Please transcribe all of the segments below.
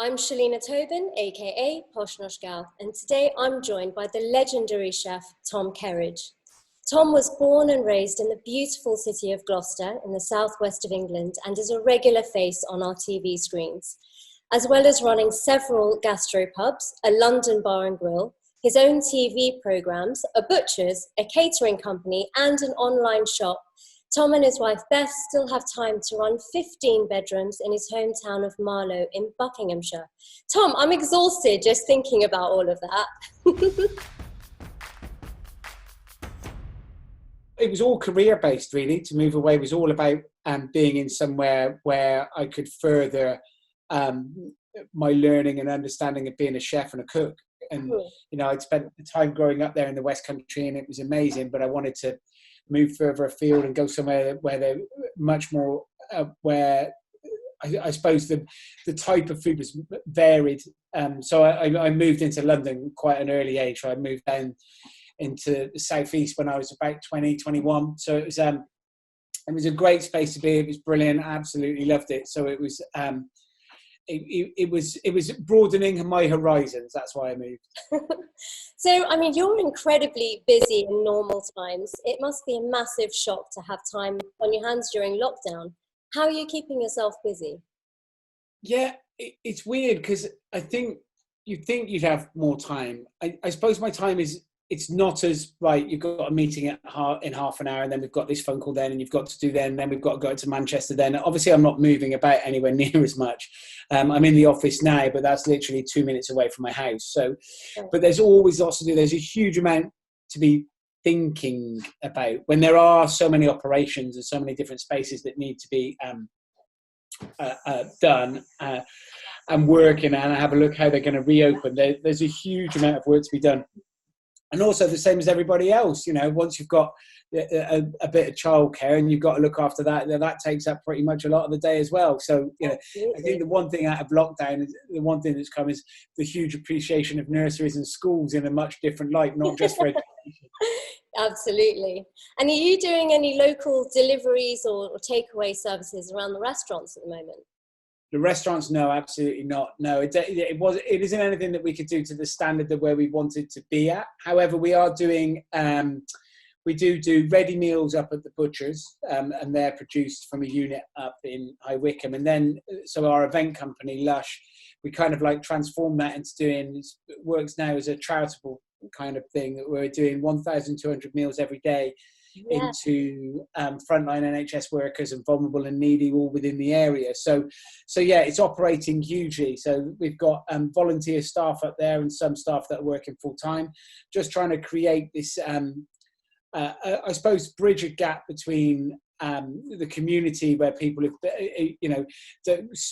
I'm Shalina Tobin, aka PoshNoshGal, and today I'm joined by the legendary chef Tom Kerridge. Tom was born and raised in the beautiful city of Gloucester in the southwest of England and is a regular face on our TV screens, as well as running several gastropubs, a London bar and grill, his own TV programmes, a butcher's, a catering company and an online shop. Tom and his wife Beth still have time to run 15 bedrooms in his hometown of Marlow in Buckinghamshire. Tom, I'm exhausted just thinking about all of that. It was all career-based, really. To move away was all about being in somewhere where I could further my learning and understanding of being a chef and a cook. And, you know, I'd spent the time growing up there in the West Country and it was amazing, but I wanted to move further afield and go somewhere where they're much more, where I suppose the type of food was varied. So I moved into London quite an early age. I moved down into the southeast when I was about 20, 21. So it was a great space to be. It was brilliant. I absolutely loved it. So it was it was broadening my horizons. That's why I moved. So, I mean, you're incredibly busy in normal times. It must be a massive shock to have time on your hands during lockdown. How are you keeping yourself busy? Yeah, it's weird because I think you'd have more time. I suppose my time it's not as, right, you've got a meeting in half an hour and then we've got this phone call then and you've got to do then, and then we've got to go to Manchester then. Obviously, I'm not moving about anywhere near as much. I'm in the office now, but that's literally 2 minutes away from my house. So, but there's always lots to do. There's a huge amount to be thinking about when there are so many operations and so many different spaces that need to be done and working, and I have a look how they're going to reopen. There's a huge amount of work to be done. And also the same as everybody else, you know, once you've got a bit of childcare and you've got to look after that, then that takes up pretty much a lot of the day as well. So, you know, I think the one thing out of lockdown, the one thing that's come is the huge appreciation of nurseries and schools in a much different light, not just for education. Absolutely. And are you doing any local deliveries or takeaway services around the restaurants at the moment? The restaurants, no, absolutely not. No, it isn't anything that we could do to the standard that where we wanted to be at. However, we are doing, we do ready meals up at the butcher's, and they're produced from a unit up in High Wycombe. And then, so our event company, Lush, we kind of like transform that into doing, it works now as a charitable kind of thing, that we're doing 1,200 meals every day. Yeah. Into frontline NHS workers and vulnerable and needy, all within the area. So yeah, it's operating hugely. So we've got volunteer staff up there and some staff that are working full time, just trying to create this, I suppose, bridge a gap between the community where people have, you know,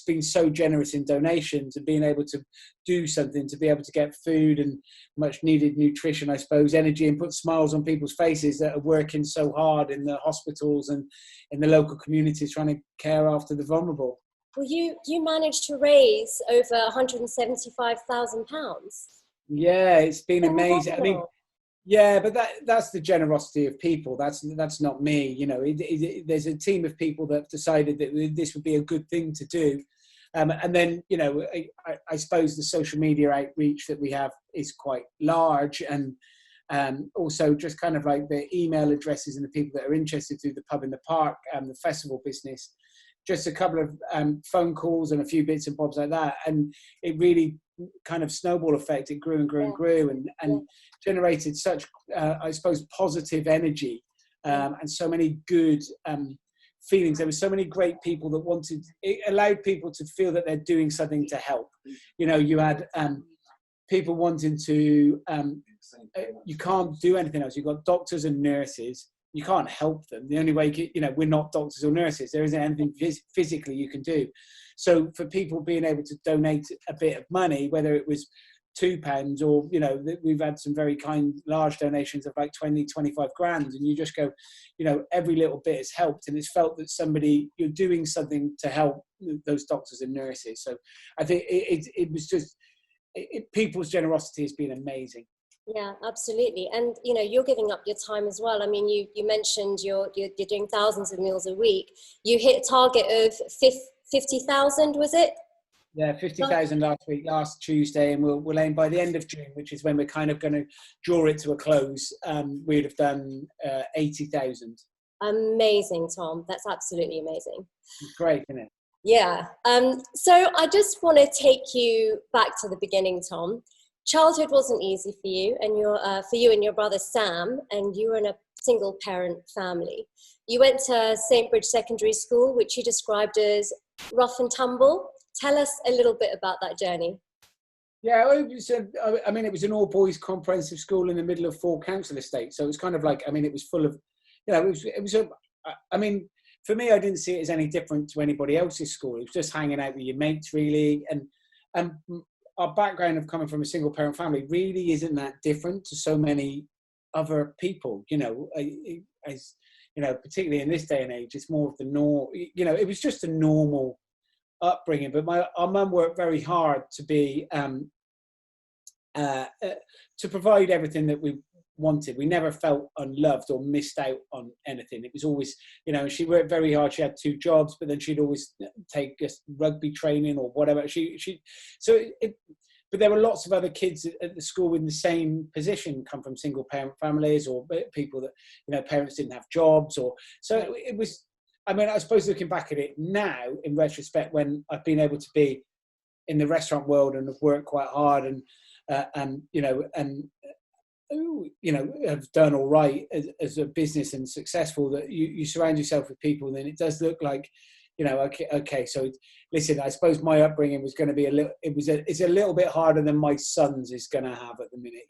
been so generous in donations and being able to do something, to be able to get food and much needed nutrition, I suppose, energy, and put smiles on people's faces that are working so hard in the hospitals and in the local communities trying to care after the vulnerable. Well, you managed to raise over £175,000. Yeah, it's been amazing. I mean, yeah, but that's the generosity of people. That's not me. You know, there's a team of people that have decided that this would be a good thing to do. And then, you know, I suppose the social media outreach that we have is quite large, and also just kind of like the email addresses and the people that are interested through the Pub in the Park and the festival business. Just a couple of phone calls and a few bits and bobs like that, and it really kind of snowball effect. It grew and grew and grew, and generated such, I suppose, positive energy and so many good feelings. There were so many great people that wanted. It allowed people to feel that they're doing something to help. You know, you had people wanting to. You can't do anything else. You've got doctors and nurses. You can't help them. The only way, you know, we're not doctors or nurses. There isn't anything physically you can do. So for people being able to donate a bit of money, whether it was £2 or, you know, we've had some very kind, large donations of like 20, 25 grand. And you just go, you know, every little bit has helped. And it's felt that you're doing something to help those doctors and nurses. So I think it was just, people's generosity has been amazing. Yeah, absolutely. And, you know, you're giving up your time as well. I mean, you mentioned you're doing thousands of meals a week. You hit a target of 50,000, was it? Yeah, 50,000 last Tuesday, and we'll aim by the end of June, which is when we're kind of going to draw it to a close. We'd have done 80,000. Amazing, Tom. That's absolutely amazing. It's great, isn't it? Yeah. So I just want to take you back to the beginning, Tom. Childhood wasn't easy for you, and your brother Sam, and you were in a single parent family. You went to St. Bridge Secondary School, which you described as rough and tumble. Tell us a little bit about that journey. Yeah, it was an all-boys comprehensive school in the middle of 4 council estates. So it was kind of like, it was full of, for me, I didn't see it as any different to anybody else's school. It was just hanging out with your mates, really. And our background of coming from a single parent family really isn't that different to so many other people, particularly in this day and age. It's more of the norm, it was just a normal upbringing. But our mum worked very hard to be to provide everything that we wanted. We never felt unloved or missed out on anything. It was always, she worked very hard. She had 2 jobs, but then she'd always take us rugby training or whatever. But there were lots of other kids at the school in the same position, come from single parent families, or people that, parents didn't have jobs, so it was, I suppose looking back at it now, in retrospect, when I've been able to be in the restaurant world and have worked quite hard and have done all right as a business and successful, that you surround yourself with people, then it does look like, okay. So listen, I suppose my upbringing was going to be it's a little bit harder than my son's is going to have at the minute,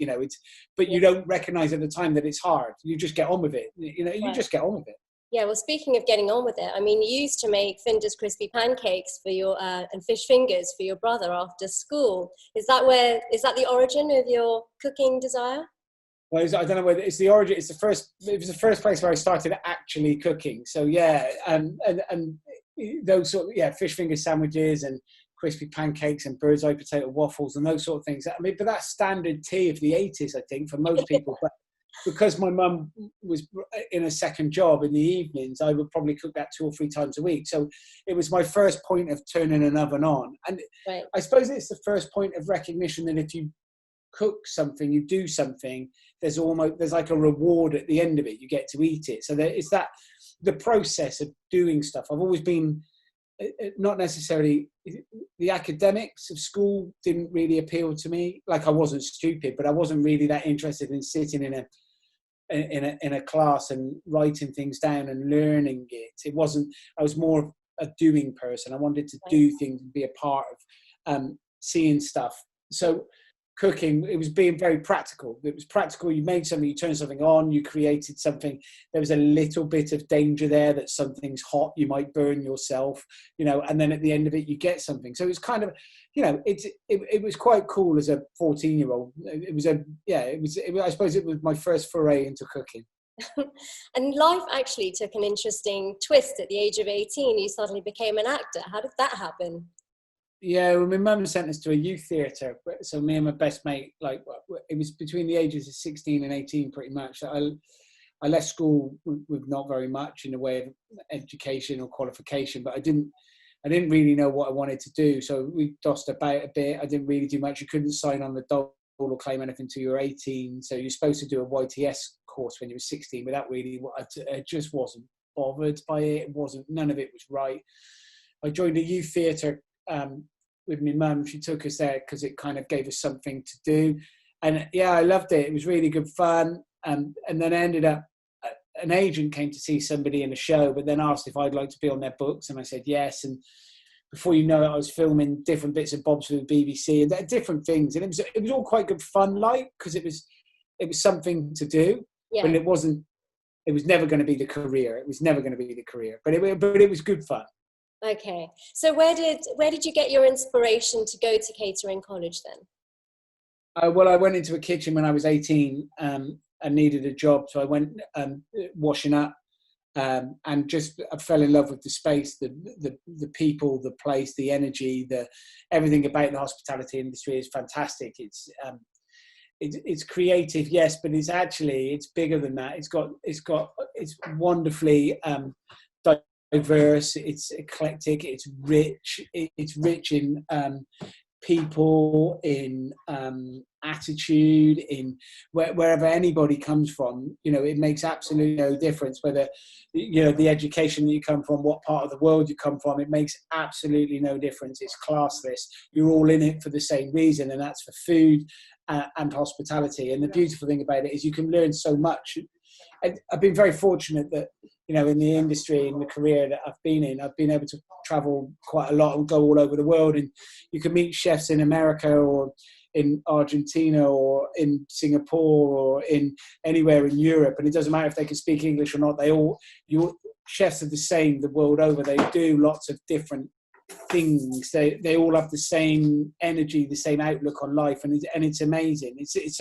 but you don't recognize at the time that it's hard. You just get on with it. You just get on with it. Yeah, well, speaking of getting on with it, you used to make Finder's crispy pancakes for your and fish fingers for your brother after school. Is that the origin of your cooking desire? Well, I don't know whether it's the origin. It was the first place where I started actually cooking. So yeah, and those fish finger sandwiches and crispy pancakes and bird's eye potato waffles and those sort of things. But that's standard tea of the 80s, I think, for most people. But because my mum was in a second job in the evenings, I would probably cook that 2 or 3 times a week. So it was my first point of turning an oven on. And right. I suppose it's the first point of recognition that if you cook something, you do something, there's like a reward at the end of it. You get to eat it. So it's that the process of doing stuff. I've always been not necessarily, the academics of school didn't really appeal to me. Like, I wasn't stupid, but I wasn't really that interested in sitting in a class and writing things down and learning it. I was more a doing person. I wanted to do things and be a part of seeing stuff. So cooking, it was being very practical. It was practical. You made something, you turned something on, you created something. There was a little bit of danger there that something's hot, you might burn yourself, and then at the end of it, you get something. So it was kind of, it was quite cool as a 14-year-old. I suppose it was my first foray into cooking. And life actually took an interesting twist at the age of 18. You suddenly became an actor. How did that happen? Yeah, well, my mum sent us to a youth theatre. So me and my best mate, it was between the ages of 16 and 18 pretty much. I left school with not very much in the way of education or qualification, but I didn't really know what I wanted to do. So we dossed about a bit. I didn't really do much. You couldn't sign on the dole or claim anything until you were 18. So you're supposed to do a YTS course when you were 16, but that really, I just wasn't bothered by it. None of it was right. I joined a youth theatre with my mum. She took us there because it kind of gave us something to do, and yeah, I loved it. It was really good fun. And then I ended up, an agent came to see somebody in a show, but then asked if I'd like to be on their books, and I said yes. And before you know it, I was filming different bits and bobs for the BBC and different things, and it was all quite good fun, because it was something to do, but it was never going to be the career. It was never going to be the career, but it was good fun. Okay, so where did you get your inspiration to go to catering college then? Well, I went into a kitchen when I was 18 and needed a job, so I went washing up, and just I fell in love with the space, the people, the place, the energy, everything about the hospitality industry is fantastic. It's creative, yes, but it's bigger than that. It's wonderfully diverse, it's eclectic, it's rich. It's rich in people, in attitude, in wherever anybody comes from. You know, it makes absolutely no difference whether, you know, the education that you come from, what part of the world you come from. It makes absolutely no difference. It's classless. You're all in it for the same reason, and that's for food and hospitality. And the beautiful thing about it is you can learn so much. I've been very fortunate that, you know, in the industry, in the career that I've been in, I've been able to travel quite a lot and go all over the world. And you can meet chefs in America or in Argentina or in Singapore or in anywhere in Europe. And it doesn't matter if they can speak English or not. Chefs are the same the world over. They do lots of different things. They all have the same energy, the same outlook on life. And it's amazing. It's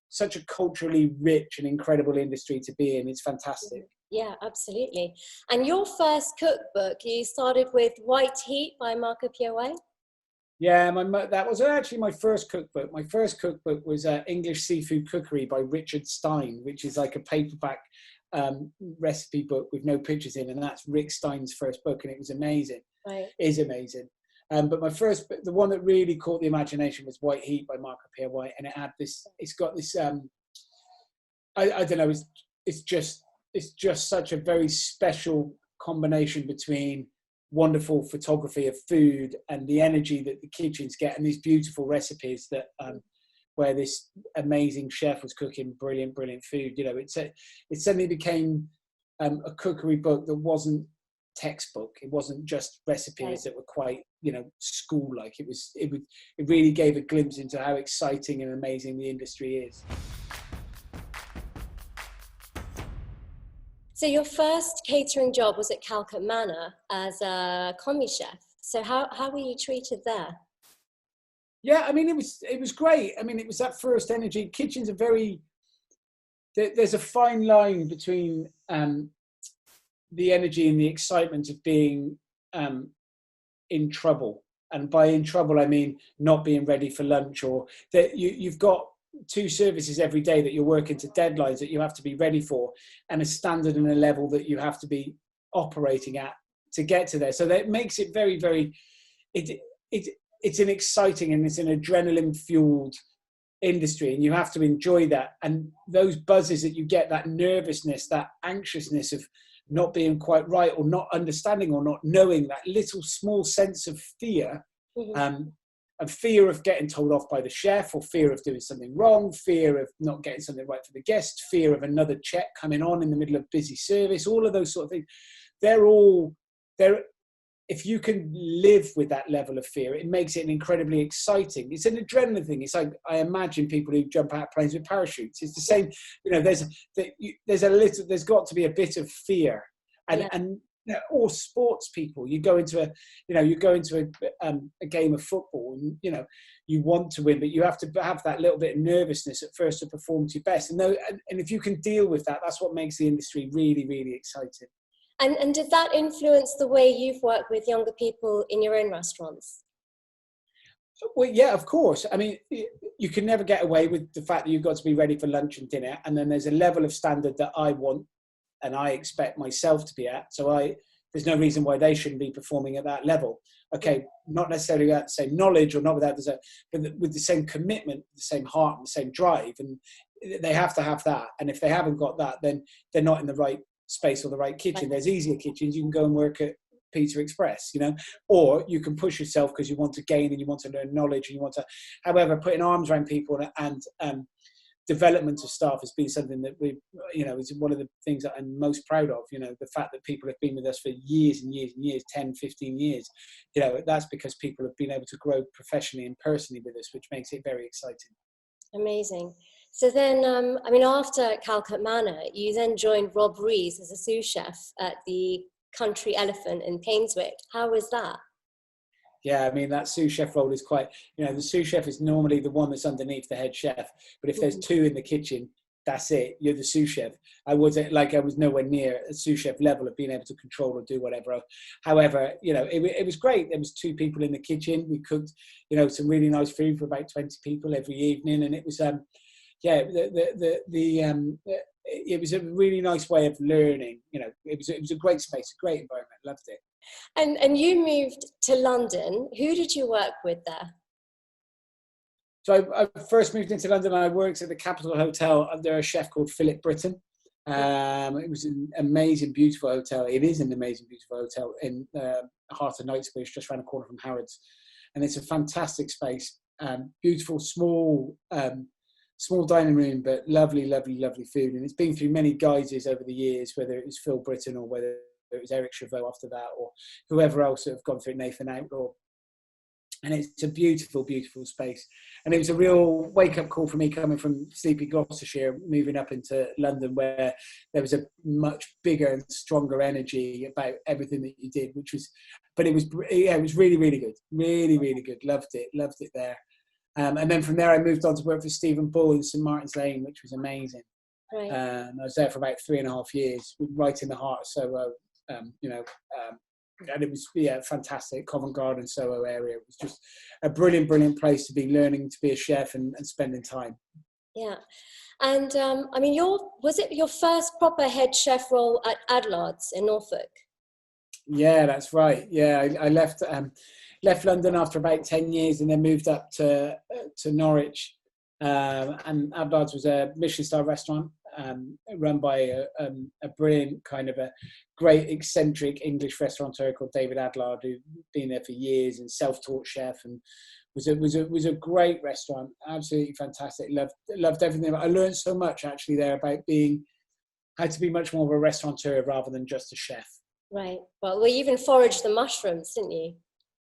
such a culturally rich and incredible industry to be in. It's fantastic. Yeah, absolutely. And your first cookbook, you started with White Heat by Marco Pioway? Yeah, that was actually my first cookbook. My first cookbook was English Seafood Cookery by Richard Stein, which is like a paperback recipe book with no pictures in, and that's Rick Stein's first book, and it was amazing. Right. It is amazing. But the one that really caught the imagination was White Heat by Marco Pioway, and it's got this, I don't know, it's just such a very special combination between wonderful photography of food and the energy that the kitchens get, and these beautiful recipes that where this amazing chef was cooking brilliant food. You know, it suddenly became a cookery book that wasn't textbook. It wasn't just recipes that were quite, you know, school like. It really gave a glimpse into how exciting and amazing the industry is. So your first catering job was at Calcutta Manor as a commis chef. So how were you treated there? Yeah, I mean, it was great. I mean, it was that first energy. Kitchens are there's a fine line between the energy and the excitement of being in trouble. And by in trouble, I mean not being ready for lunch, or that you've got 2 services every day that you're working to deadlines that you have to be ready for, and a standard and a level that you have to be operating at to get to there. So that makes it very, very, it's an exciting and it's an adrenaline fueled industry, and you have to enjoy that. And those buzzes that you get, that nervousness, that anxiousness of not being quite right or not understanding or not knowing, that little small sense of fear, and fear of getting told off by the chef, or fear of doing something wrong, fear of not getting something right for the guest, fear of another check coming on in the middle of busy service, all of those sort of things. They're all there. If you can live with that level of fear, it makes it incredibly exciting. It's an adrenaline thing. It's like, I imagine people who jump out of planes with parachutes. It's the same, you know, there's got to be a bit of fear. And you know, or sports people, you go into a game of football, and you know you want to win, but you have to have that little bit of nervousness at first to perform to your best. And if you can deal with that, that's what makes the industry really, really exciting. And did that influence the way you've worked with younger people in your own restaurants? Well, yeah, of course. I mean, you can never get away with the fact that you've got to be ready for lunch and dinner, and then there's a level of standard that I want and I expect myself to be at. So there's no reason why they shouldn't be performing at that level. Okay, not necessarily without the same knowledge or not without but with the same commitment, the same heart, and the same drive. And they have to have that. And if they haven't got that, then they're not in the right space or the right kitchen. There's easier kitchens. You can go and work at Pizza Express, you know, or you can push yourself because you want to gain and you want to learn knowledge and you want to, however, putting arms around people and development of staff has been something that is one of the things that I'm most proud of. You know, the fact that people have been with us for years and years and years, 10, 15 years, you know, that's because people have been able to grow professionally and personally with us, which makes it very exciting. Amazing. So then, after Calcutta Manor, you then joined Rob Rees as a sous chef at the Country Elephant in Painswick. How was that? Yeah, I mean, that sous chef role is quite, you know, the sous chef is normally the one that's underneath the head chef. But if there's 2 in the kitchen, that's it. You're the sous chef. I was nowhere near a sous chef level of being able to control or do whatever. However, you know, it was great. There was 2 people in the kitchen. We cooked, you know, some really nice food for about 20 people every evening. And it was, it was a really nice way of learning. You know, it was a great space, a great environment. Loved it. And you moved to London. Who did you work with there? So I first moved into London. I worked at the Capitol Hotel under a chef called Philip Britton. It was an amazing, beautiful hotel. It is an amazing, beautiful hotel in the heart of Knightsbridge, just around the corner from Harrods. And it's a fantastic space. Beautiful, small dining room, but lovely, lovely, lovely food. And it's been through many guises over the years, whether it was Phil Britton or whether it was Eric Chavot after that, or whoever else that have gone through, Nathan Outlaw. And it's a beautiful, beautiful space. And it was a real wake-up call for me coming from sleepy Gloucestershire, moving up into London, where there was a much bigger and stronger energy about everything that you did, but it was really, really good. Really, really good. Loved it there. And then from there, I moved on to work for Stephen Bull in St Martin's Lane, which was amazing. Right. I was there for about 3.5 years, right in the heart of Soho, and it was fantastic. Covent Garden, Soho area. It was just a brilliant, brilliant place to be learning to be a chef and spending time. Yeah, and I mean, was it your first proper head chef role at Adlard's in Norfolk? Yeah, that's right. Yeah, I left London after about 10 years and then moved up to Norwich. And Adlard's was a Michelin star restaurant run by a brilliant, kind of a great eccentric English restaurateur called David Adlard, who'd been there for years and self-taught chef, and was a great restaurant, absolutely fantastic. Loved everything. I learned so much actually there about how to be much more of a restaurateur rather than just a chef. Right. Well, you even foraged the mushrooms, didn't you?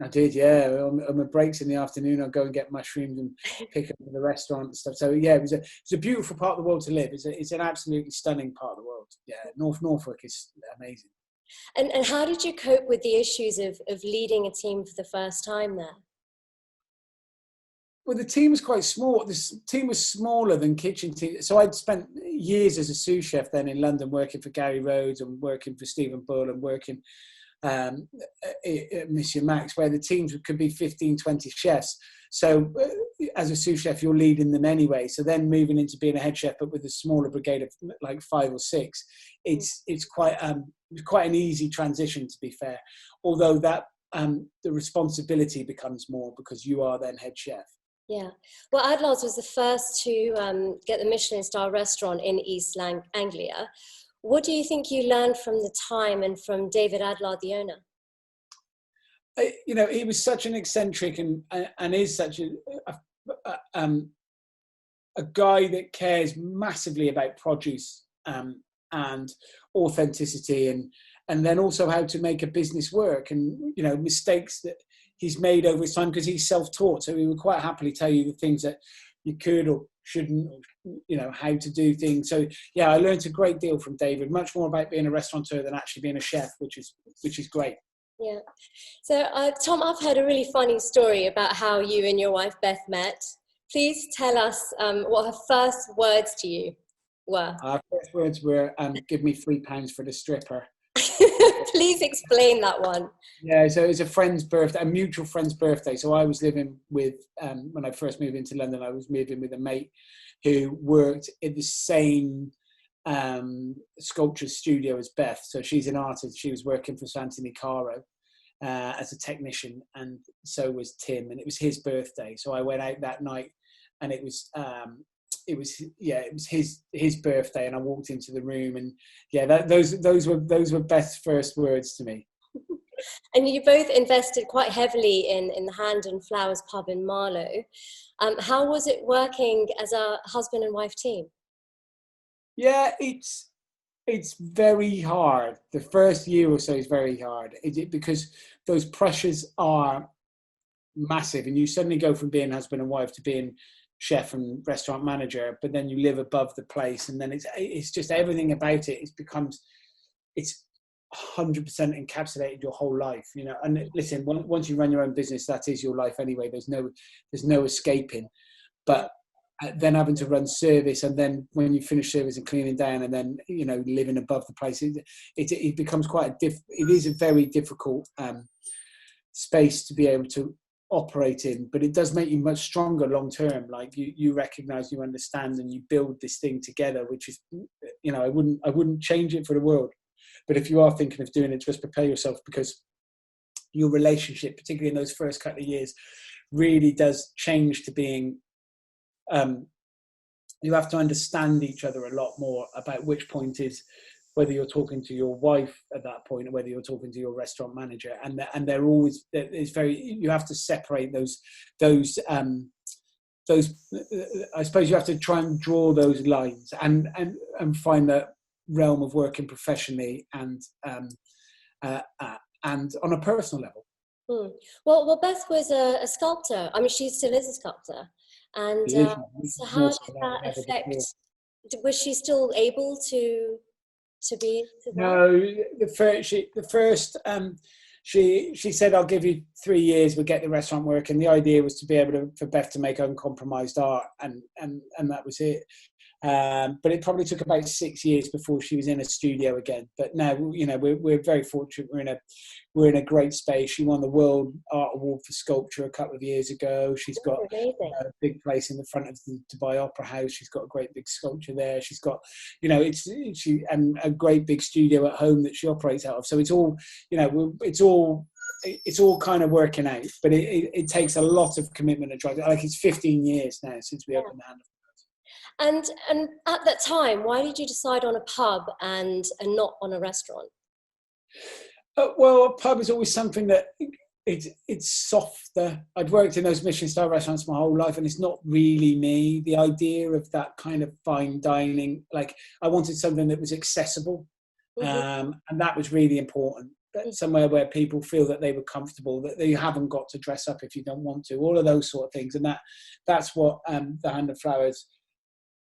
I did, yeah. On my breaks in the afternoon, I'd go and get mushrooms and pick up at the restaurant and stuff. So yeah, it's a beautiful part of the world to live. It's an absolutely stunning part of the world. Yeah, Norfolk is amazing. And how did you cope with the issues of leading a team for the first time there? Well, the team was quite small. This team was smaller than kitchen team. So I'd spent years as a sous chef then in London, working for Gary Rhodes and working for Stephen Bull and working Monsieur Max, where the teams could be 15, 20 chefs. So as a sous chef, you're leading them anyway. So then moving into being a head chef, but with a smaller brigade of like 5 or 6, it's quite an easy transition, to be fair. Although that the responsibility becomes more because you are then head chef. Yeah. Well, Adlard's was the first to get the Michelin star restaurant in East Anglia. What do you think you learned from the time and from David Adlard, the owner? He was such an eccentric and is such a guy that cares massively about produce and authenticity and then also how to make a business work, and mistakes that he's made over his time, because he's self-taught, so he would quite happily tell you the things that you could or shouldn't, or, how to do things. So yeah, I learned a great deal from David, much more about being a restaurateur than actually being a chef, which is great. Yeah. So Tom, I've heard a really funny story about how you and your wife Beth met. Please tell us what her first words to you were. Our first words were, give me £3 for the stripper. Please explain that one. Yeah, so it was a friend's birthday, a mutual friend's birthday. So I was living with, when I first moved into London, I was living with a mate who worked in the same sculpture studio as Beth. So she's an artist. She was working for Santini Caro as a technician, and so was Tim. And it was his birthday. So I went out that night, and it was his birthday, and I walked into the room, and those were Beth's first words to me. And you both invested quite heavily in the Hand and Flowers pub in Marlow. How was it working as a husband and wife team? Yeah, it's very hard. The first year or so is very hard, because those pressures are massive, and you suddenly go from being husband and wife to being chef and restaurant manager, but then you live above the place, and then it's just everything about it. It's 100% encapsulated your whole life, And listen, once you run your own business, that is your life anyway. There's no escaping. But then having to run service, and then when you finish service and cleaning down, and then living above the place, it becomes quite it is a very difficult space to be able to operate in, but it does make you much stronger long term. Like you recognize, you understand, and you build this thing together, which is, you know, I wouldn't change it for the world. But if you are thinking of doing it, just prepare yourself, because your relationship, particularly in those first couple of years, really does change to being, you have to understand each other a lot more about which point is, whether you're talking to your wife at that point or whether you're talking to your restaurant manager, and they're always, it's very, you have to separate those I suppose you have to try and draw those lines and find that realm of working professionally and on a personal level. Well, Beth was a sculptor. I mean, she still is a sculptor. And so how did that affect, was she still able to be to that? No, she said, I'll give you 3 years, we'll get the restaurant working. The idea was to be able for Beth to make uncompromised art, and that was it. But it probably took about 6 years before she was in a studio again. But now, you know, we're very fortunate. We're in a great space. She won the World Art Award for Sculpture a couple of years ago. She's got a big place in the front of the Dubai Opera House. She's got a great big sculpture there. She's got, you know, and a great big studio at home that she operates out of. So it's all, you know, it's all kind of working out. But it takes a lot of commitment to try. Like, it's 15 years now since we opened the Hand of Flowers. And at that time, why did you decide on a pub and not on a restaurant? Well, a pub is always something that it's softer. I'd worked in those Michelin star restaurants my whole life, and it's not really me. The idea of that kind of fine dining, like, I wanted something that was accessible, and that was really important. Somewhere where people feel that they were comfortable, that they haven't got to dress up if you don't want to, all of those sort of things. And that's what the Hand of Flowers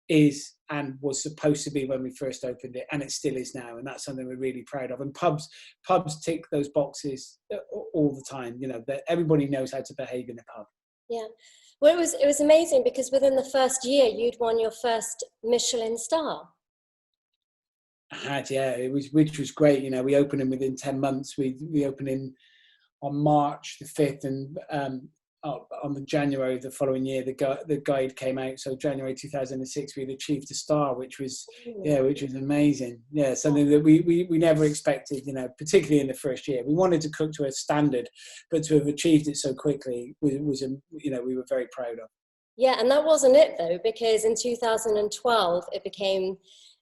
is and was supposed to be when we first opened it, and it still is now, and that's something we're really proud of. And pubs tick those boxes all the time, you know, that everybody knows how to behave in a pub. Yeah, well, it was amazing, because within the first year you'd won your first Michelin star. I had, yeah, which was great. You know, we opened in within 10 months. We opened on March the 5th, and on the January the following year, the guide came out. So January 2006, we'd achieved a star, which was amazing. Yeah, something that we never expected. You know, particularly in the first year, we wanted to cook to a standard, but to have achieved it so quickly was you know, we were very proud of. Yeah, and that wasn't it though, because in 2012 it became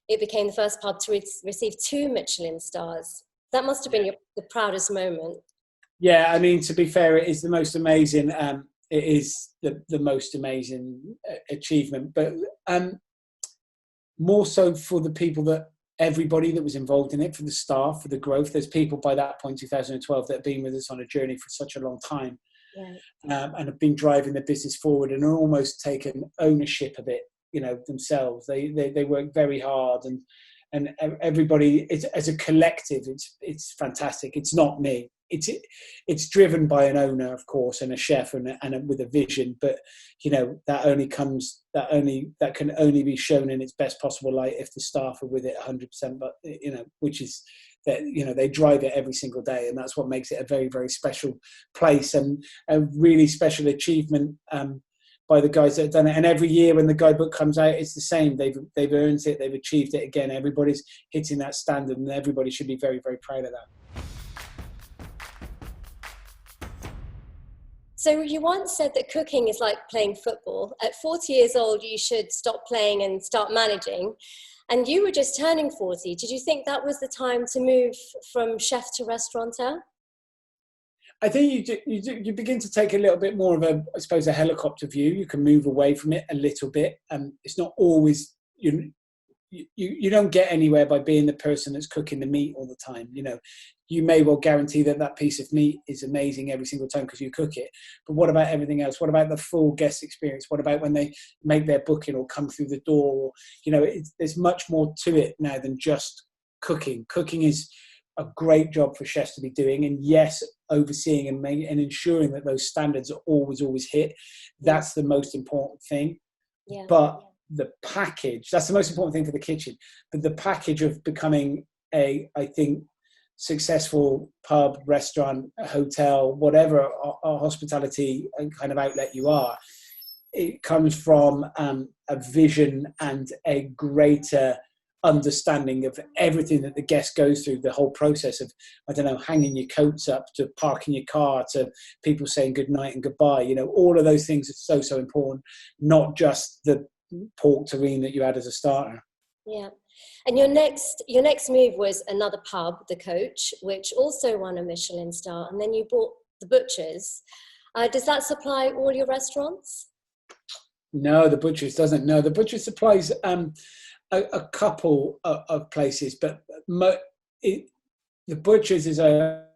the first pub to receive 2 Michelin stars. That must have been the proudest moment. Yeah, I mean, to be fair, it is the most amazing. It is the most amazing achievement, but more so for the people everybody that was involved in it, for the staff, for the growth. There's people by that point, 2012, that have been with us on a journey for such a long time, and have been driving the business forward and are almost taken ownership of it, you know, themselves. They work very hard, and everybody, as a collective, it's fantastic. It's not me. It's driven by an owner, of course, and a chef, and with a vision. But you know, that can only be shown in its best possible light if the staff are with it 100%. But you know, which is that, you know, they drive it every single day, and that's what makes it a very, very special place and a really special achievement by the guys that have done it. And every year when the guidebook comes out, it's the same. They've earned it. They've achieved it again. Everybody's hitting that standard, and everybody should be very, very proud of that. So you once said that cooking is like playing football. At 40 years old, you should stop playing and start managing. And you were just turning 40. Did you think that was the time to move from chef to restaurateur? I think you begin to take a little bit more of a helicopter view. You can move away from it a little bit. It's not always, you don't get anywhere by being the person that's cooking the meat all the time. You know, you may well guarantee that piece of meat is amazing every single time because you cook it. But what about everything else? What about the full guest experience? What about when they make their booking or come through the door? You know, there's much more to it now than just cooking. Cooking is a great job for chefs to be doing, and yes, overseeing and ensuring that those standards are always hit. That's the most important thing. Yeah. But the package, that's the most important thing for the kitchen. But the package of becoming I think successful pub, restaurant, hotel, whatever hospitality kind of outlet you are, it comes from a vision and a greater understanding of everything that the guest goes through, the whole process of, I don't know, hanging your coats up to parking your car to people saying good night and goodbye. You know, all of those things are so important, not just the pork terrine that you had as a starter. Yeah. And your next move was another pub, the Coach, which also won a Michelin star, and then you bought the Butchers. Does that supply all your restaurants? No, the Butchers doesn't. No, the Butchers supplies a couple of places, but the Butchers is a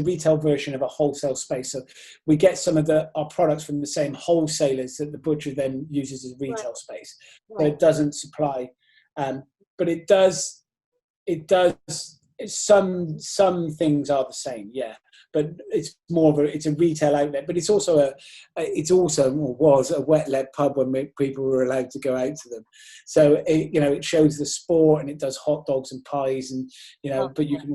retail version of a wholesale space. So we get some of our products from the same wholesalers that the Butcher then uses as retail space. But it doesn't supply. But it does. Some things are the same, yeah. But it's more of it's a retail outlet. But it's also was a wet-led pub when people were allowed to go out to them. So it shows the sport, and it does hot dogs and pies, and But you can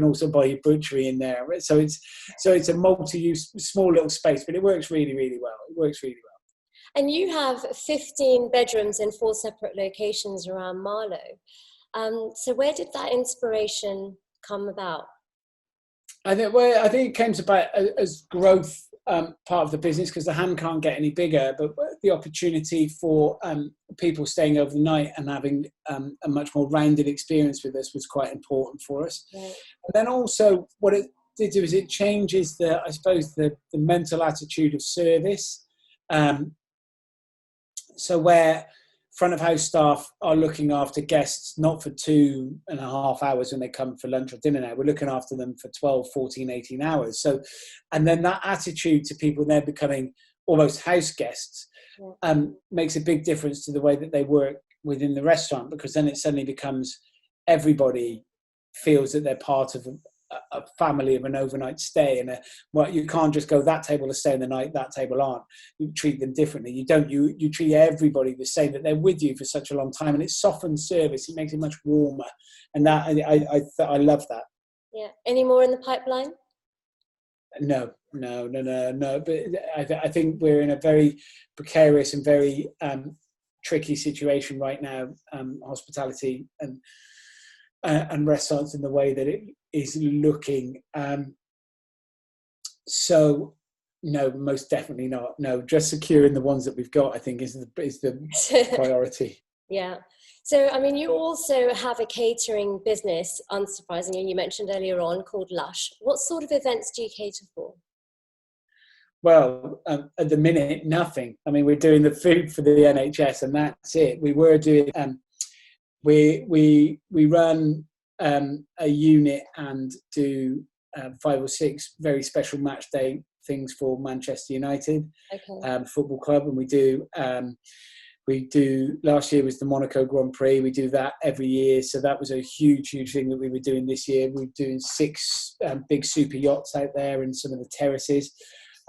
also buy your butchery in there. So it's a multi-use, small little space, but it works really, really well. It works really well. And you have 15 bedrooms in 4 separate locations around Marlow. So where did that inspiration come about? I think it came about as growth part of the business, because the ham can't get any bigger, but the opportunity for people staying overnight and having a much more rounded experience with us was quite important for us. Right. And then also what it did do is it changes the mental attitude of service. So where front of house staff are looking after guests not for 2.5 hours when they come for lunch or dinner now, we're looking after them for 12, 14, 18 hours. So, and then that attitude to people then becoming almost house guests makes a big difference to the way that they work within the restaurant, because then it suddenly becomes everybody feels that they're part of a family of an overnight stay, and you can't just go that table to stay in the night, that table aren't. You treat them differently. You treat everybody the same, that they're with you for such a long time, and it softens service. It makes it much warmer, and that I love that. Yeah. Any more in the pipeline? No. But I think we're in a very precarious and very tricky situation right now, hospitality and restaurants in the way that it is looking. So no, most definitely not. No, just securing the ones that we've got, I think, is the priority. Yeah. So, I mean, you also have a catering business, unsurprisingly, you mentioned earlier on, called Lush. What sort of events do you cater for? Well, at the minute, nothing. I mean, we're doing the food for the NHS, and that's it. We were doing. We run a unit and do 5 or 6 very special match day things for Manchester United football club, and we do last year was the Monaco Grand Prix. We do that every year, so that was a huge thing that we were doing this year. We're doing 6 big super yachts out there in some of the terraces.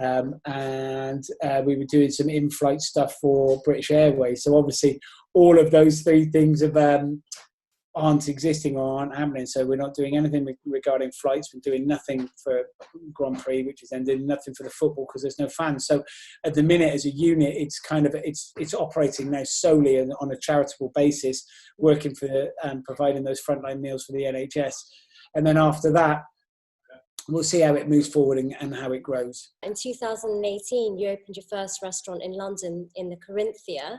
And we were doing some in-flight stuff for British Airways. So obviously all of those 3 things aren't existing or aren't happening. So we're not doing anything regarding flights. We're doing nothing for Grand Prix, which is then doing nothing for the football because there's no fans. So at the minute, as a unit, it's kind of it's operating now solely on a charitable basis, working for providing those frontline meals for the NHS. And then after that, we'll see how it moves forward and how it grows. In 2018, you opened your first restaurant in London in the Corinthia.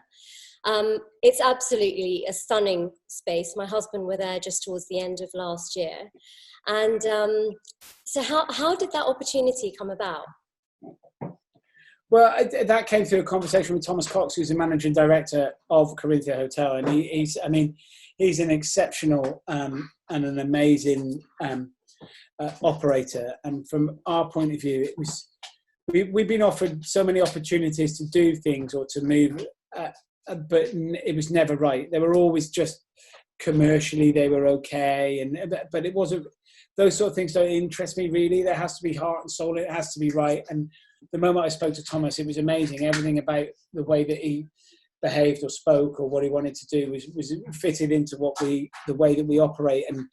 It's absolutely a stunning space. My husband were there just towards the end of last year. And so how did that opportunity come about? Well, that came through a conversation with Thomas Cox, who's the managing director of Corinthia Hotel. And he's an exceptional and an amazing operator, and from our point of view, we've been offered so many opportunities to do things or to move, but it was never right. They were always just commercially they were okay, but it wasn't. Those sort of things don't interest me really. There has to be heart and soul. It has to be right. And the moment I spoke to Thomas, it was amazing. Everything about the way that he behaved or spoke or what he wanted to do was fitted into the way that we operate, and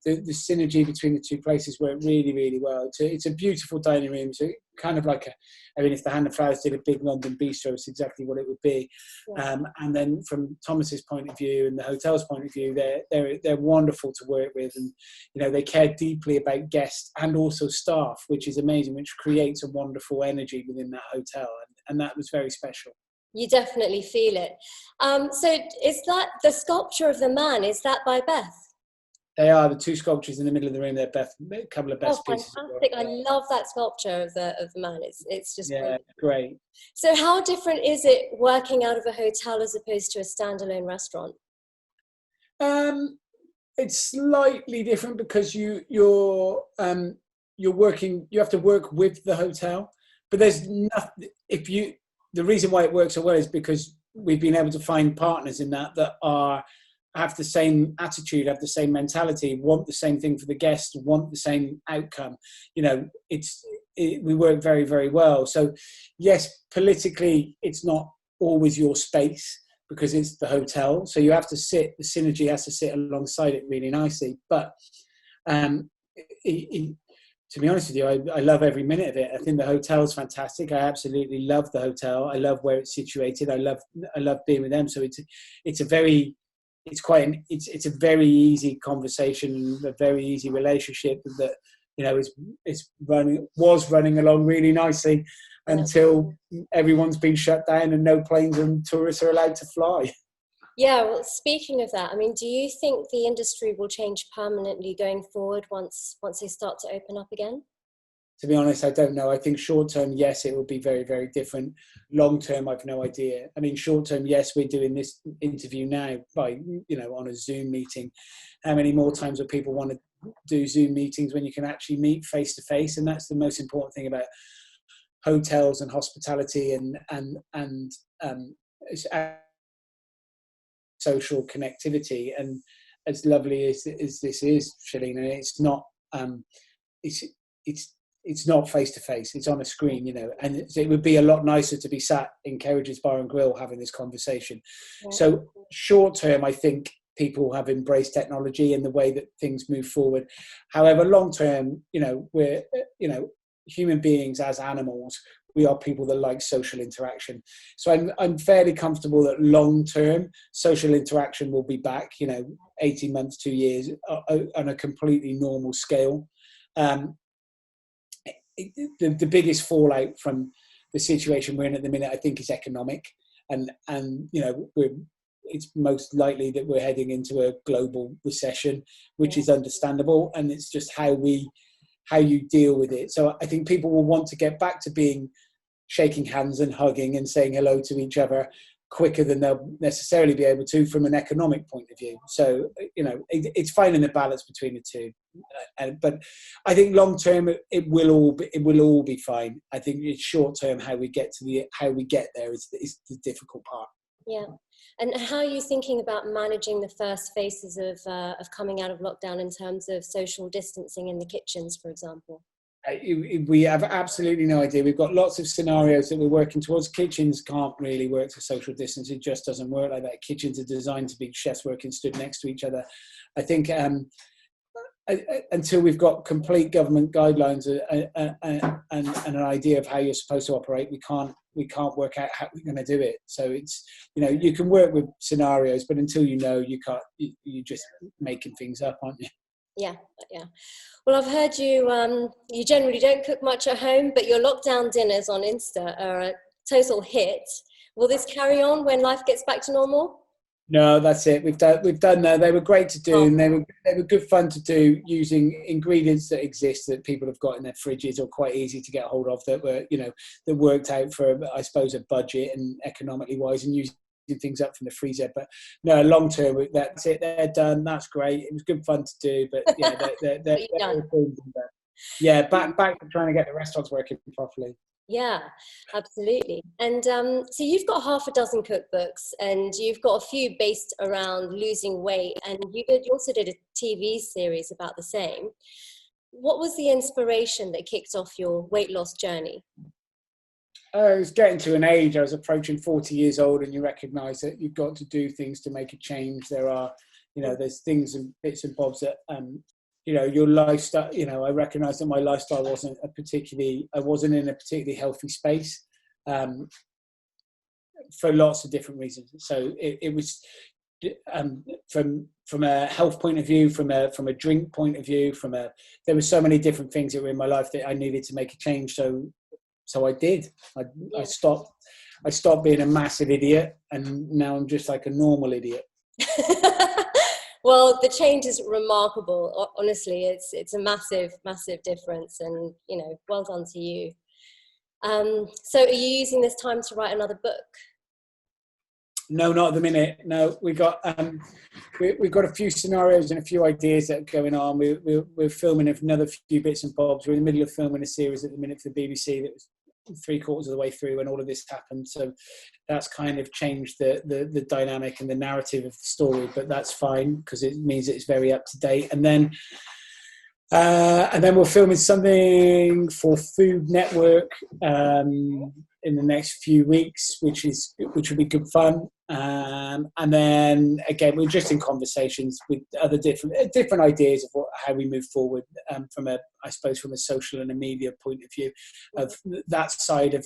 the synergy between the two places worked really, really well. It's a beautiful dining room. So kind of like if the Hand and Flowers did a big London bistro, it's exactly what it would be. Yeah. And then from Thomas's point of view and the hotel's point of view, they're wonderful to work with, and they care deeply about guests and also staff, which is amazing, which creates a wonderful energy within that hotel, and that was very special. You definitely feel it. So is that the sculpture of the man? Is that by Beth? They are the two sculptures in the middle of the room. They're a couple of Beth's pieces. Fantastic! I love that sculpture of the man. It's just great. So how different is it working out of a hotel as opposed to a standalone restaurant? It's slightly different because you're working. You have to work with the hotel, but there's nothing. The reason why it works so well is because we've been able to find partners in that have the same attitude, have the same mentality, want the same thing for the guests, want the same outcome. We work very, very well. So yes, politically, it's not always your space because it's the hotel. So you have to the synergy has to sit alongside it really nicely. But to be honest with you, I love every minute of it. I think the hotel is fantastic. I absolutely love the hotel. I love where it's situated. I love being with them. So it's a very easy conversation, a very easy relationship that was running along really nicely until everyone's been shut down and no planes and tourists are allowed to fly. Yeah, well, speaking of that, I mean, do you think the industry will change permanently going forward once they start to open up again? To be honest, I don't know. I think short term, yes, it will be very, very different. Long term, I've no idea. I mean, short term, yes, we're doing this interview now on a Zoom meeting. How many more times will people want to do Zoom meetings when you can actually meet face to face? And that's the most important thing about hotels and hospitality and social connectivity. And as lovely as this is, Shalina, it's not it's not face to face. It's on a screen, and it would be a lot nicer to be sat in Kerridge's Bar and Grill having this conversation. Yeah. So short term, I think people have embraced technology and the way that things move forward. However, long term, we're human beings as animals. We are people that like social interaction. So I'm fairly comfortable that long term social interaction will be back, 18 months, 2 years on a completely normal scale. The biggest fallout from the situation we're in at the minute, I think, is economic. And it's most likely that we're heading into a global recession, which is understandable. And it's just how you deal with it. So I think people will want to get back to shaking hands and hugging and saying hello to each other quicker than they'll necessarily be able to from an economic point of view. So, it's finding the balance between the two. But I think long term, it will all be fine. I think it's short term, how we get there is the difficult part. Yeah. And how are you thinking about managing the first phases of coming out of lockdown in terms of social distancing in the kitchens, for example? We have absolutely no idea. We've got lots of scenarios that we're working towards. Kitchens can't really work to social distance. It just doesn't work like that. Kitchens are designed to be chefs working stood next to each other. I think until we've got complete government guidelines and an idea of how you're supposed to operate, we can't work out how we're going to do it. So it's, you can work with scenarios, but until you can't. You're just making things up, aren't you? Yeah. Well, I've heard you generally don't cook much at home, but your lockdown dinners on Insta are a total hit. Will this carry on when life gets back to normal? No, that's it. We've done that. They were great to do, and they were good fun to do using ingredients that exist that people have got in their fridges or quite easy to get hold of that were, that worked out for, I suppose, a budget and economically wise, and using things up from the freezer. But no, long term, that's it. They're done. That's great. It was good fun to do, but yeah, they're done. Yeah, back to trying to get the restaurants working properly. Yeah, absolutely. And so you've got half a dozen cookbooks, and you've got a few based around losing weight, and you also did a TV series about the same. What was the inspiration that kicked off your weight loss journey? I was getting to an age, I was approaching 40 years old, and you recognise that you've got to do things to make a change. There are, there's things and bits and bobs that, your lifestyle, I recognise that my lifestyle I wasn't in a particularly healthy space, for lots of different reasons. So it was, from a health point of view, from a drink point of view, there were so many different things that were in my life that I needed to make a change. So I did. I stopped being a massive idiot, and now I'm just like a normal idiot. Well, the change is remarkable. Honestly, it's a massive, massive difference, and well done to you. So, are you using this time to write another book? No, not at the minute. No, we've got a few scenarios and a few ideas that are going on. We're filming another few bits and bobs. We're in the middle of filming a series at the minute for the BBC that was 3/4 of the way through when all of this happened. So that's kind of changed the dynamic and the narrative of the story. But that's fine because it means it's very up to date. And then we're filming something for Food Network in the next few weeks, which will be good fun. And then again, we're just in conversations with other different ideas of how we move forward, from a social and a media point of view. Of that side of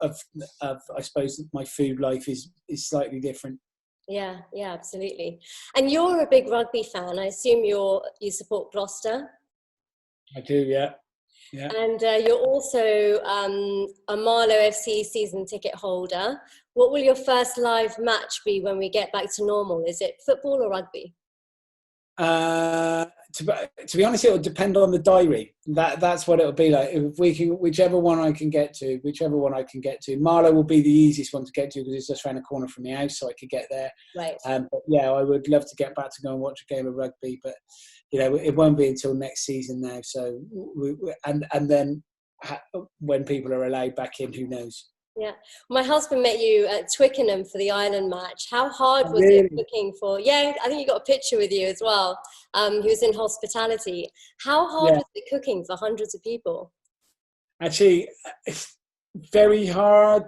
I suppose my food life is slightly different. Yeah, absolutely. And you're a big rugby fan. I assume you support Gloucester. I do, yeah. Yeah. And you're also a Marlow FC season ticket holder. What will your first live match be when we get back to normal? Is it football or rugby? To be honest, it'll depend on the diary. That's what it'll be like. If we can, whichever one I can get to. Marlow will be the easiest one to get to because it's just around the corner from the house, so I could get there. Right. But yeah, I would love to get back to go and watch a game of rugby, but it won't be until next season now. So and then when people are allowed back in, who knows? Yeah. My husband met you at Twickenham for the Ireland match. How hard was it cooking for? Yeah, I think you got a picture with you as well. He was in hospitality. How hard was it cooking for hundreds of people? Actually, it's very hard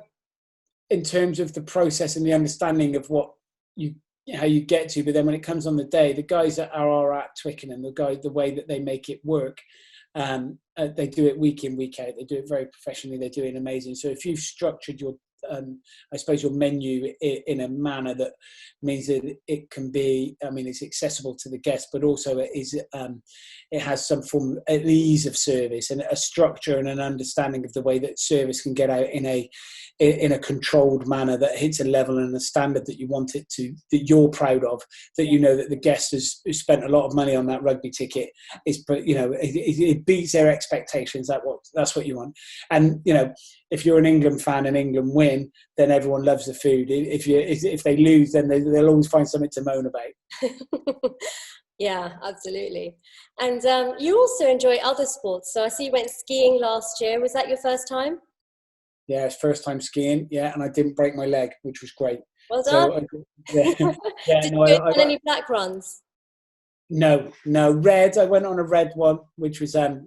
in terms of the process and the understanding of how you get to. But then when it comes on the day, the guys that are at Twickenham, the way that they make it work, they do it week in, week out. They do it very professionally. They're doing amazing. So if you've structured your menu in a manner that means that it can be, it's accessible to the guest, but also it has some form of ease of service and a structure and an understanding of the way that service can get out in a controlled manner that hits a level and a standard that you want it to, that you're proud of, that that the guest who spent a lot of money on that rugby ticket it beats their expectations. That's what you want. And if you're an England fan and England win, then everyone loves the food. If they lose, then they'll always find something to moan about. Yeah, absolutely. And you also enjoy other sports. So I see you went skiing last year. Was that your first time? Yeah, it's first time skiing. Yeah, and I didn't break my leg, which was great. Well done. Did you go on any black runs? No. Red. I went on a red one, which was all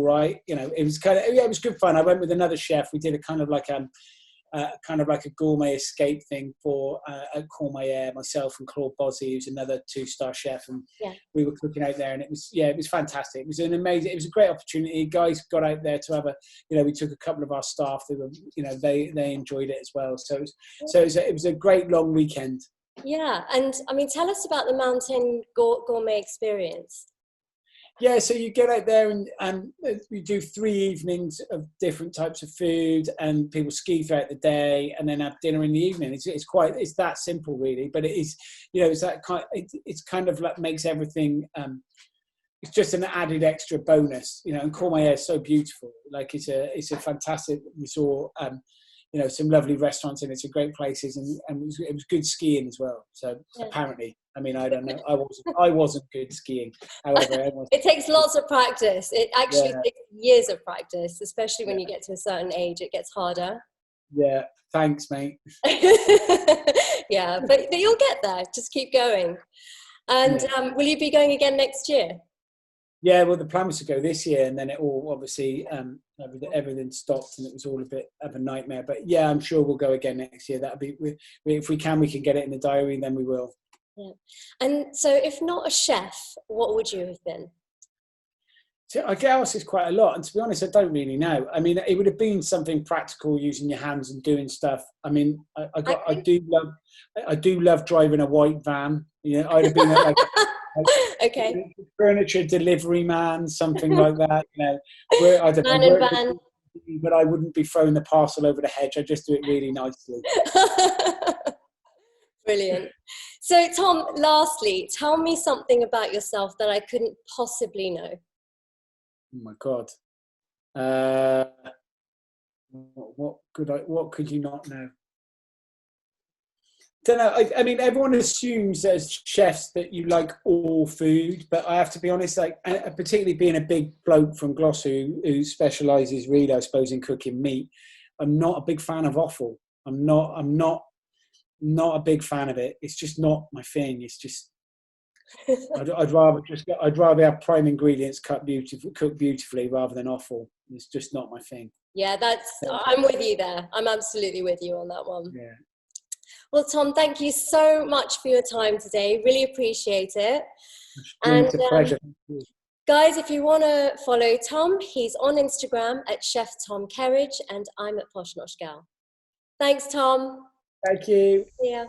right. It was it was good fun. I went with another chef. We did a kind of like a gourmet escape thing for at Courmayeur, myself and Claude Bozzi, who's another 2-star chef, and we were cooking out there, and it was fantastic. It was a great opportunity. Guys got out there to have we took a couple of our staff who were, they enjoyed it as well. So it was a great long weekend. Yeah, and tell us about the mountain gourmet experience. Yeah, so you get out there and we do 3 evenings of different types of food, and people ski throughout the day and then have dinner in the evening. It's that simple, really. But it is, it's that kind. It's kind of like makes everything. It's just an added extra bonus, And Courmayeur is so beautiful. Like it's a fantastic resort. Some lovely restaurants, and it's a great places, and it was good skiing as well. So apparently, I don't know. I wasn't good skiing. However, it takes lots of practice. It actually takes years of practice, especially when you get to a certain age. It gets harder. Yeah, thanks, mate. Yeah, but you'll get there. Just keep going. And will you be going again next year? Yeah, well, the plan was to go this year, and then it all obviously everything stopped, and it was all a bit of a nightmare. But yeah, I'm sure we'll go again next year. That'll be if we can get it in the diary, then we will. Yeah. And so, if not a chef, what would you have been? So I get asked this quite a lot, and to be honest, I don't really know. I mean, it would have been something practical, using your hands and doing stuff. I mean, I do love driving a white van. You know, I'd have been like Okay. furniture delivery man, something like that. You know, where I don't Man know, and van. but I wouldn't be throwing the parcel over the hedge. I just do it really nicely. Brilliant. So, Tom, lastly, tell me something about yourself that I couldn't possibly know. Oh my God. What could you not know? Don't know. I mean, everyone assumes as chefs that you like all food, but I have to be honest, like, particularly being a big bloke from Gloucester who specialises really, I suppose, in cooking meat, I'm not a big fan of offal. I'm not a big fan of it. It's just not my thing. It's just I'd rather have prime ingredients cooked beautifully rather than offal. It's just not my thing. Yeah, I'm with you there. I'm absolutely with you on that one. Yeah. Well, Tom, thank you so much for your time today. Really appreciate it. It's a pleasure. Guys, if you want to follow Tom, he's on Instagram at Chef Tom Kerridge, and I'm at PoshNoshGal. Thanks, Tom. Thank you. See ya.